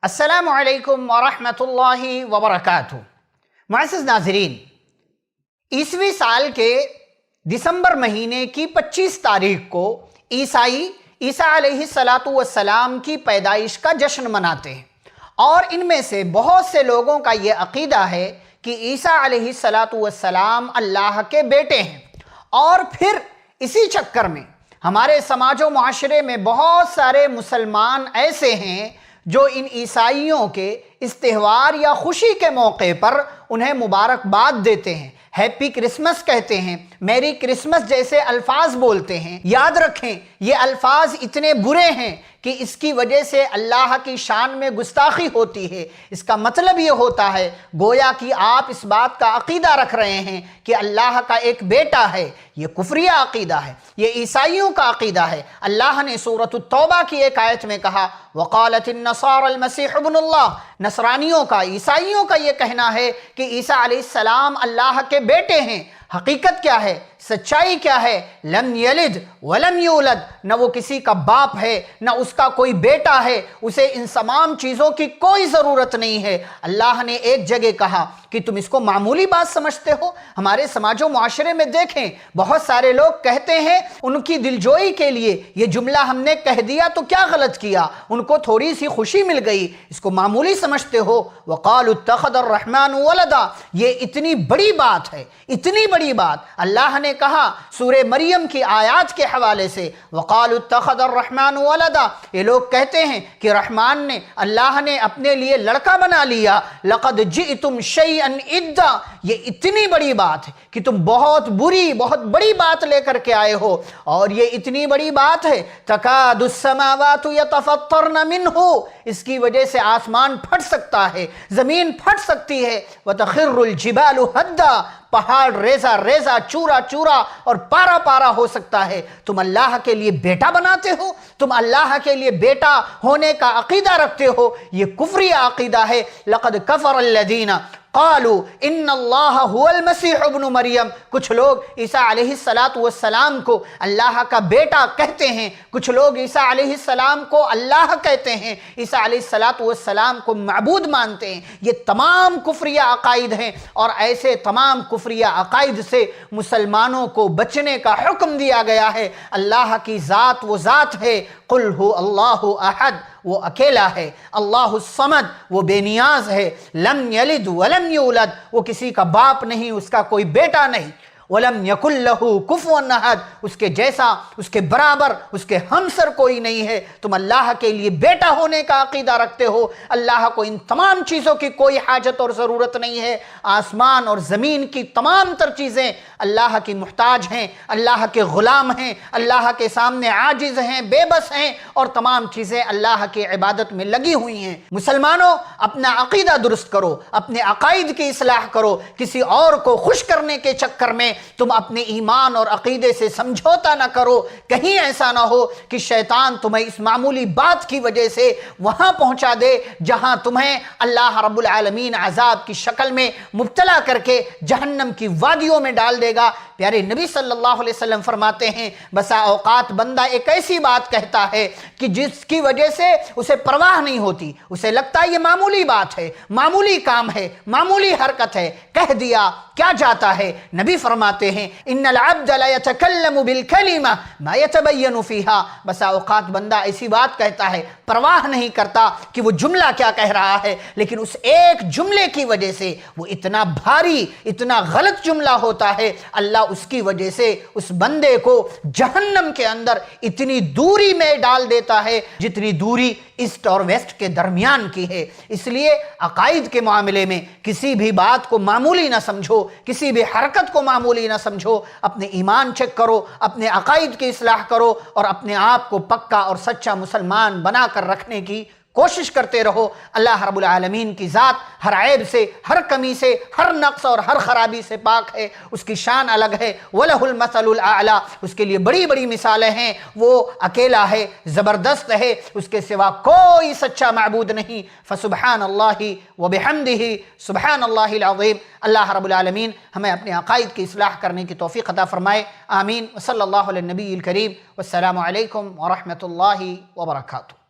السلام علیکم ورحمۃ اللہ وبرکاتہ۔ معزز ناظرین، عیسوی سال کے دسمبر مہینے کی 25 تاریخ کو عیسیٰ علیہ السلام کی پیدائش کا جشن مناتے ہیں، اور ان میں سے بہت سے لوگوں کا یہ عقیدہ ہے کہ عیسیٰ علیہ السلام اللہ کے بیٹے ہیں، اور پھر اسی چکر میں ہمارے سماج و معاشرے میں بہت سارے مسلمان ایسے ہیں جو ان عیسائیوں کے اس تہوار یا خوشی کے موقع پر انہیں مبارکباد دیتے ہیں، ہیپی کرسمس کہتے ہیں، میری کرسمس جیسے الفاظ بولتے ہیں۔ یاد رکھیں، یہ الفاظ اتنے برے ہیں کہ اس کی وجہ سے اللہ کی شان میں گستاخی ہوتی ہے۔ اس کا مطلب یہ ہوتا ہے گویا کہ آپ اس بات کا عقیدہ رکھ رہے ہیں کہ اللہ کا ایک بیٹا ہے۔ یہ کفریہ عقیدہ ہے، یہ عیسائیوں کا عقیدہ ہے۔ اللہ نے سورۃ التوبہ کی ایک آیت میں کہا وَقَالَتِ النَّصَارَى الْمَسِيحُ ابْنُ اللَّهِ، نصرانیوں کا، عیسائیوں کا یہ کہنا ہے کہ عیسیٰ علیہ السلام اللہ کے بیٹے ہیں۔ حقیقت کیا ہے؟ سچائی کیا ہے؟ لم یلد ولم یولد، نہ وہ کسی کا باپ ہے نہ اس کا کوئی بیٹا ہے، اسے ان تمام چیزوں کی کوئی ضرورت نہیں ہے۔ اللہ نے ایک جگہ کہا کہ تم اس کو معمولی بات سمجھتے ہو۔ ہمارے سماج و معاشرے میں دیکھیں، بہت سارے لوگ کہتے ہیں ان کی دلجوئی کے لیے یہ جملہ ہم نے کہہ دیا تو کیا غلط کیا، ان کو تھوڑی سی خوشی مل گئی، اس کو معمولی سمجھتے ہو۔ وَقَالُوا اتَّخَذَ الرَّحْمَنُ وَلَدًا، یہ اتنی بڑی بات ہے، اتنی بڑی بات۔ اللہ نے کہا سورہ مریم کی آیات کے حوالے سے وَقَالُوا اتَّخَذَ الرَّحْمَنُ وَلَدًا، یہ لوگ کہتے ہیں کہ رحمان نے، اللہ نے اپنے لیے لڑکا بنا لیا۔ لَقَدْ جِئْتُمْ شَيْئًا إِدًّا، یہ اتنی بڑی بات ہے کہ تم بہت بڑی بات لے کر کے آئے ہو، اور یہ اتنی بڑی بات ہے تَكَادُ السَّمَاوَاتُ يَتَفَطَّرْنَ مِنْهُ، اس کی وجہ سے آسمان پھٹ سکتا ہے، زمین پھٹ سکتی ہے۔ وَتَخِرُّ الْجِبَالُ هَدًّا، پہاڑ ریزہ ریزہ، چورا چورا اور پارا پارا ہو سکتا ہے۔ تم اللہ کے لیے بیٹا بناتے ہو، تم اللہ کے لیے بیٹا ہونے کا عقیدہ رکھتے ہو، یہ کفریہ عقیدہ ہے۔ لَقَدْ كَفَرَ الَّذِينَ قالوا ان اللہ هو المسیح ابن مریم، کچھ لوگ عیسیٰ علیہ السلام کو اللہ کا بیٹا کہتے ہیں، کچھ لوگ عیسیٰ علیہ السلام کو اللہ کہتے ہیں، عیسیٰ علیہ السلام کو معبود مانتے ہیں۔ یہ تمام کفریہ عقائد ہیں، اور ایسے تمام کفریہ عقائد سے مسلمانوں کو بچنے کا حکم دیا گیا ہے۔ اللہ کی ذات وہ ذات ہے، قل هو اللہ احد، وہ اکیلا ہے، اللہ الصمد، وہ بے نیاز ہے، لم یلد ولم یولد، وہ کسی کا باپ نہیں، اس کا کوئی بیٹا نہیں، وَلَمْ يَكُنْ لَهُ كُفُوًا أَحَدٌ، اس کے جیسا، اس کے برابر، اس کے ہمسر کوئی نہیں ہے۔ تم اللہ کے لیے بیٹا ہونے کا عقیدہ رکھتے ہو، اللہ کو ان تمام چیزوں کی کوئی حاجت اور ضرورت نہیں ہے۔ آسمان اور زمین کی تمام تر چیزیں اللہ کی محتاج ہیں، اللہ کے غلام ہیں، اللہ کے سامنے عاجز ہیں، بے بس ہیں، اور تمام چیزیں اللہ کی عبادت میں لگی ہوئی ہیں۔ مسلمانوں، اپنا عقیدہ درست کرو، اپنے عقائد کی اصلاح کرو، کسی اور کو خوش کرنے کے چکر میں تم اپنے ایمان اور عقیدے سے سمجھوتا نہ کرو۔ کہیں ایسا نہ ہو کہ شیطان تمہیں اس معمولی بات کی وجہ سے وہاں پہنچا دے جہاں تمہیں اللہ رب العالمین عذاب کی شکل میں مبتلا کر کے جہنم کی وادیوں میں ڈال دے گا۔ پیارے نبی صلی اللہ علیہ وسلم فرماتے ہیں بسا اوقات بندہ ایک ایسی بات کہتا ہے کہ جس کی وجہ سے اسے پرواہ نہیں ہوتی، اسے لگتا ہے یہ معمولی بات ہے، معمولی کام ہے، معمولی حرکت ہے، کہہ دیا کیا جاتا ہے۔ نبی فرماتے ہیں ان العبد لا يتكلم بالكلمة ما يتبين فيها، بسا اوقات بندہ ایسی بات کہتا ہے، پرواہ نہیں کرتا کہ وہ جملہ کیا کہہ رہا ہے، لیکن اس ایک جملے کی وجہ سے وہ اتنا بھاری، اتنا غلط جملہ ہوتا ہے، اللہ اس کی وجہ سے اس بندے کو جہنم کے اندر اتنی دوری میں ڈال دیتا ہے جتنی دوری ایسٹ اور ویسٹ کے درمیان کی ہے۔ اس لیے عقائد کے معاملے میں کسی بھی بات کو معمولی نہ سمجھو، کسی بھی حرکت کو معمولی نہ سمجھو، اپنے ایمان چیک کرو، اپنے عقائد کی اصلاح کرو، اور اپنے آپ کو پکا اور سچا مسلمان بنا کر رکھنے کی کوشش کرتے رہو۔ اللہ رب العالمین کی ذات ہر عیب سے، ہر کمی سے، ہر نقص اور ہر خرابی سے پاک ہے، اس کی شان الگ ہے۔ وَلَهُ الْمَثَلُ الْأَعْلَى، اس کے لیے بڑی بڑی مثالیں ہیں، وہ اکیلا ہے، زبردست ہے، اس کے سوا کوئی سچا معبود نہیں۔ فسبحان اللہ وبحمدہ سبحان اللہ العظیم۔ اللہ رب العالمین ہمیں اپنے عقائد کی اصلاح کرنے کی توفیق عطا فرمائے، آمین۔ وصلی اللہ علی النبی الکریم، والسلام علیکم ورحمۃ اللہ وبرکاتہ۔